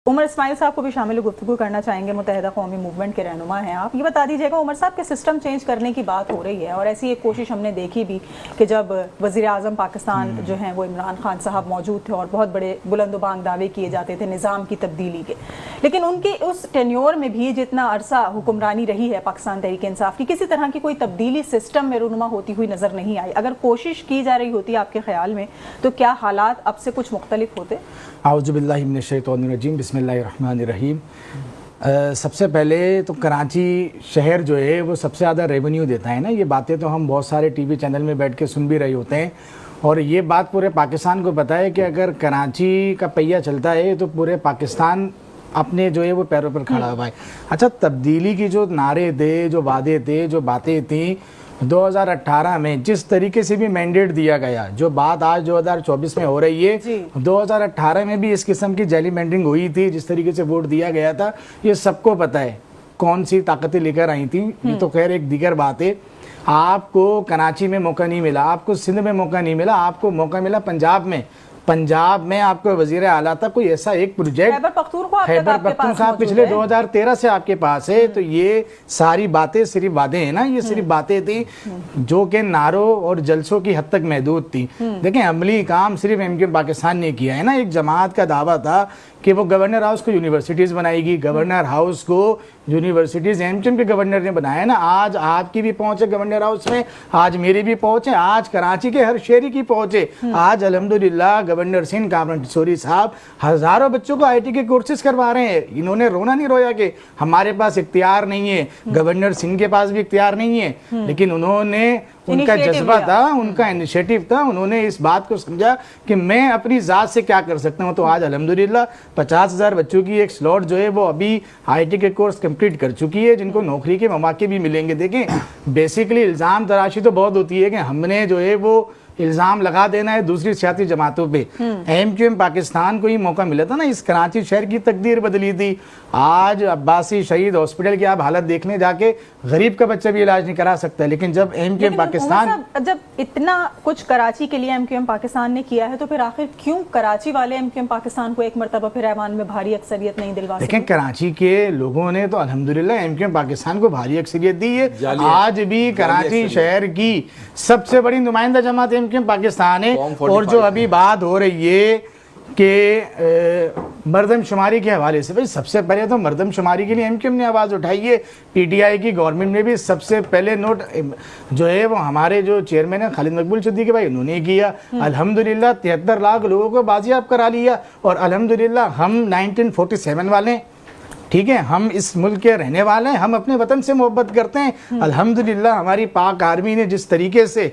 عمر اسماعیل صاحب کو بھی شامل گفتگو کرنا چاہیں گے، متحدہ قومی موومنٹ کے رہنما ہیں آپ. یہ بتا دیجیے گا عمر صاحب کہ سسٹم چینج کرنے کی بات ہو رہی ہے، اور ایسی ایک کوشش ہم نے دیکھی بھی کہ جب وزیر اعظم پاکستان جو ہیں وہ عمران خان صاحب موجود تھے اور بہت بڑے بلند و بانگ دعوے کیے جاتے تھے نظام کی تبدیلی کے، لیکن ان کی اس ٹینیور میں بھی جتنا عرصہ حکمرانی رہی ہے پاکستان تحریک انصاف کی، کسی طرح کی کوئی تبدیلی سسٹم میں رونما ہوتی ہوئی نظر نہیں آئی. اگر کوشش کی جا رہی ہوتی آپ کے خیال میں تو کیا حالات اب سے کچھ مختلف ہوتے؟ اعوذ باللہ من الشیطان الرجیم، بسم اللہ الرحمن الرحیم. سب سے پہلے تو کراچی شہر جو ہے وہ سب سے زیادہ ریونیو دیتا ہے نا. یہ باتیں تو ہم بہت سارے ٹی وی چینل میں بیٹھ کے سن بھی رہے ہوتے ہیں، اور یہ بات پورے پاکستان کو پتہ ہے کہ اگر کراچی کا پہیہ چلتا ہے تو پورے پاکستان اپنے جو ہے وہ پیروں پر کھڑا ہوا ہے. اچھا، تبدیلی کی جو نعرے تھے، جو وعدے تھے، جو باتیں تھیں 2018 میں جس طریقے سے بھی مینڈیٹ دیا گیا، جو بات آج 2024 میں ہو رہی ہے، 2018 میں بھی اس قسم کی جیلی مینڈنگ ہوئی تھی. جس طریقے سے ووٹ دیا گیا تھا یہ سب کو پتہ ہے کون سی طاقتیں لے کر آئی تھیں. یہ تو خیر ایک دیگر بات ہے. آپ کو کراچی میں موقع نہیں ملا، آپ کو سندھ میں موقع نہیں ملا، آپ کو موقع ملا پنجاب میں. پنجاب میں آپ کو وزیر اعلیٰ تھا، کوئی ایسا ایک پروجیکٹ خیبر پختونخوا پچھلے 2013 سے آپ کے پاس ہے. تو یہ ساری باتیں صرف وعدے ہیں نا، یہ صرف باتیں تھیں جو کہ نعروں اور جلسوں کی حد تک محدود تھی. دیکھیں عملی کام صرف ایم کیو ایم پاکستان نے کیا ہے نا. ایک جماعت کا دعویٰ تھا کہ وہ گورنر ہاؤس کو یونیورسٹیز بنائے گی، گورنر ہاؤس کو یونیورسٹیز ایم کیو ایم کے گورنر نے بنایا نا. آج آپ کی بھی پہنچ ہے گورنر ہاؤس میں، آج میری بھی پہنچ ہے، آج کراچی کے ہر شہری کی پہنچ ہے. آج الحمدللہ گورنر سندھ کامران ٹسوری صاحب ہزاروں بچوں کو آئی ٹی کے کورسز کروا رہے ہیں. انہوں نے رونا نہیں رویا کہ ہمارے پاس اختیار نہیں ہے. گورنر سندھ کے پاس بھی اختیار نہیں ہے، لیکن انہوں نے، ان کا جذبہ تھا، ان کا انیشیٹو تھا، انہوں نے اس بات کو سمجھا کہ میں اپنی ذات سے کیا کر سکتا ہوں. تو آج الحمدللہ 50,000 بچوں کی ایک سلاٹ جو ہے وہ ابھی آئی ٹی کے کورس کمپلیٹ کر چکی ہے، جن کو نوکری کے مواقع بھی ملیں گے. دیکھیں بیسیکلی الزام تراشی تو بہت ہوتی ہے کہ ہم نے جو ہے وہ الزام لگا دینا ہے دوسری سیاسی جماعتوں پہ. ایم کیو ایم پاکستان کو ہی موقع ملا تھا نا، اس کراچی شہر کی تقدیر بدلی تھی. آج عباسی شہید ہاسپٹل کی آپ حالت دیکھنے جا کے غریب کا بچہ بھی علاج نہیں کرا سکتا. لیکن جب ایم کیو ایم پاکستان، جب اتنا کچھ کراچی کے لیے ایم کیو ایم پاکستان نے کیا ہے تو پھر آخر کیوں کراچی والے ایم کیو ایم پاکستان کو ایک مرتبہ پھر ایوان میں بھاری اکثریت نہیں دلوا سکے؟ لیکن کراچی کے لوگوں نے تو الحمدللہ ایم کیو ایم پاکستان کو بھاری اکثریت دی ہے. آج بھی کراچی شہر کی سب سے بڑی نمائندہ جماعت ایم کیو ایم پاکستان ہے. اور جو ابھی بات ہو رہی ہے کہ مردم شماری کے حوالے سے، سب سے پہلے تو مردم شماری کے لیے ایم کیو ایم نے آواز اٹھائی ہے. پی ٹی آئی کی گورنمنٹ میں بھی سب سے پہلے نوٹ جو ہے وہ ہمارے جو چیئرمین ہیں خالد مقبول صدیقی بھائی، انہوں نے کیا. الحمدللہ 73 لاکھ لوگوں کو بازیاب کرا لیا. اور الحمدللہ ہم 1947 والے ہیں، ٹھیک ہے، ہم اس ملک کے رہنے والے ہیں، ہم اپنے وطن سے محبت کرتے ہیں. الحمدللہ ہماری پاک آرمی نے جس طریقے سے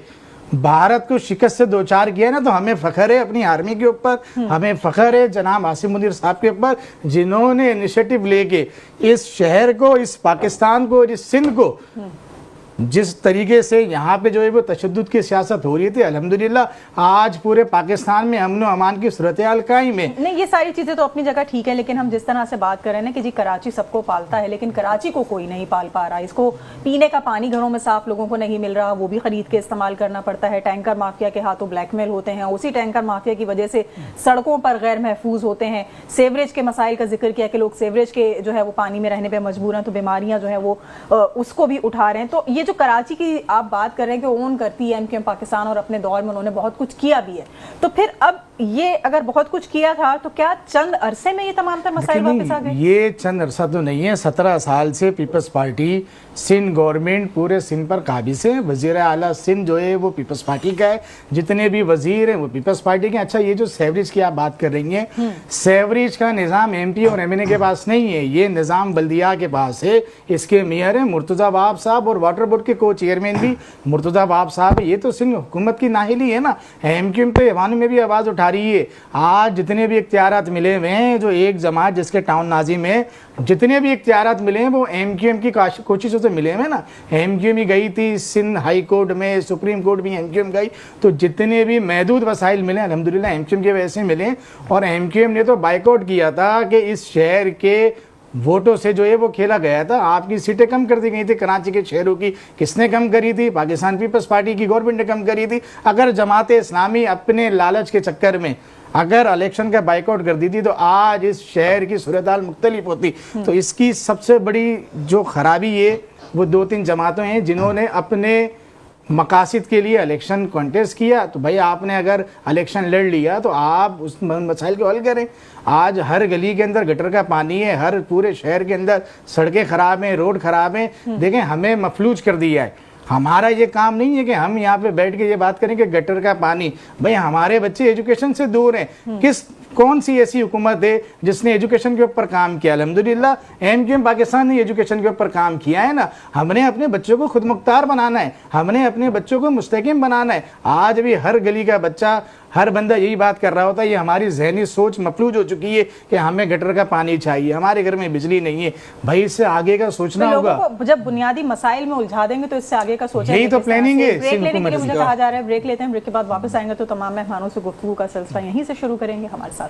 بھارت کو شکست سے دوچار کیا نا، تو ہمیں فخر ہے اپنی آرمی کے اوپر، ہمیں فخر ہے جناب عاصم منیر صاحب کے اوپر، جنہوں نے انیشیٹو لے کے اس شہر کو، اس پاکستان کو، اس سندھ کو، جس طریقے سے یہاں پہ جو ہے وہ تشدد کی سیاست ہو رہی تھی، الحمدللہ آج پورے پاکستان میں امن و امان کی صورتحال قائم ہے. نہیں، یہ ساری چیزیں تو اپنی جگہ ٹھیک ہے، لیکن ہم جس طرح سے بات کر رہے ہیں کہ جی کراچی سب کو پالتا ہے، لیکن کراچی کو کوئی نہیں پال پا رہا. اس کو پینے کا پانی گھروں میں صاف لوگوں کو نہیں مل رہا، وہ بھی خرید کے استعمال کرنا پڑتا ہے. ٹینکر مافیا کے ہاتھوں بلیک میل ہوتے ہیں، اسی ٹینکر مافیا کی وجہ سے سڑکوں پر غیر محفوظ ہوتے ہیں. سیوریج کے مسائل کا ذکر کیا کہ لوگ سیوریج کے جو ہے وہ پانی میں رہنے پہ مجبور ہیں، تو بیماریاں جو ہیں وہ اس کو بھی اٹھا رہے ہیں. تو یہ جو کراچی کی آپ بات کر رہے ہیں کہ اون کرتی ہے ایم کیو ایم پاکستان، اور اپنے دور میں انہوں نے بہت کچھ کیا بھی ہے، تو پھر اب یہ اگر بہت کچھ کیا تھا تو کیا چند عرصے میں یہ تمام تر مسائل واپس آ گئے؟ یہ چند عرصہ تو نہیں ہے، 17 سال سے پیپلز پارٹی سندھ گورنمنٹ پورے سندھ پر قابض ہے. وزیر اعلیٰ سندھ جو ہے وہ پیپلز پارٹی کا ہے، جتنے بھی وزیر ہیں وہ پیپلز پارٹی کے. اچھا، یہ جو سیوریج کی آپ بات کر رہی ہیں، سیوریج کا نظام ایم پی اور ایم این اے کے پاس نہیں ہے، یہ نظام بلدیہ کے پاس ہے. اس کے میئر ہیں مرتضیٰ وہاب صاحب، اور واٹر بورڈ کے کو چیئرمین بھی مرتضیٰ وہاب صاحب. یہ تو سندھ حکومت کی نااہلی ہے نا. ایم کیو ایم تو ایوان میں بھی آواز اٹھا رہی ہے. آج جتنے بھی اختیارات ملے ہوئے ہیں، جو ایک جماعت جس کے ٹاؤن ناظم ہے، جتنے بھی اختیارات ملے ہیں وہ ایم کیو ایم کی کوششوں سے ملے ہوئے نا. ایم کیو ایم ہی گئی تھی سندھ ہائی کورٹ میں، سپریم کورٹ بھی ایم کیو ایم گئی. تو جتنے بھی محدود وسائل ملے الحمدللہ ایم کیو ایم کے وجہ سے ملے. اور ایم کیو ایم نے تو بائیکاٹ کیا تھا کہ اس شہر کے ووٹوں سے جو ہے وہ کھیلا گیا تھا. آپ کی سیٹیں کم کر دی گئی تھی کراچی کے شہروں کی. کس نے کم کری تھی؟ پاکستان پیپلز پارٹی کی گورنمنٹ نے کم کری تھی. اگر جماعت اسلامی اپنے لالچ کے چکر میں اگر الیکشن کا بائیک آؤٹ کر دی تھی تو آج اس شہر کی صورتحال مختلف ہوتی. تو اس کی سب سے بڑی جو خرابی یہ وہ 2-3 جماعتیں ہیں جنہوں نے اپنے مقاصد کے لیے الیکشن کانٹیسٹ کیا. تو بھائی آپ نے اگر الیکشن لڑ لیا تو آپ اس مسائل کو حل کریں. آج ہر گلی کے اندر گٹر کا پانی ہے, ہر پورے شہر کے اندر سڑکیں خراب ہیں, روڈ خراب ہیں. دیکھیں ہمیں مفلوج کر دیا ہے. ہمارا یہ کام نہیں ہے کہ ہم یہاں پہ بیٹھ کے یہ بات کریں کہ گٹر کا پانی, بھائی ہمارے بچے ایجوکیشن سے دور ہیں. کون سی ایسی حکومت ہے جس نے ایجوکیشن کے اوپر کام کیا؟ الحمدللہ MQM پاکستان نے ایجوکیشن کے اوپر کام کیا ہے نا. ہم نے اپنے بچوں کو خود مختار بنانا ہے, ہم نے اپنے بچوں کو مستحکم بنانا ہے. آج بھی ہر گلی کا بچہ, ہر بندہ یہی بات کر رہا ہوتا ہے. یہ ہماری ذہنی سوچ مفلوج ہو چکی ہے کہ ہمیں گٹر کا پانی چاہیے, ہمارے گھر میں بجلی نہیں ہے. بھائی اس سے آگے کا سوچنا ہوگا. لوگوں کو جب بنیادی مسائل میں الجھا دیں گے تو اس سے آگے کا سوچیں گے. یہی تو پلاننگ ہے. بریک لینے کے لیے مجھے کہا جا رہا ہے, بریک لیتے ہیں, بریک کے بعد واپس آئیں گے تو تمام مہمانوں سے گفتگو کا سلسلہ یہیں سے شروع کریں گے. ہمارے ساتھ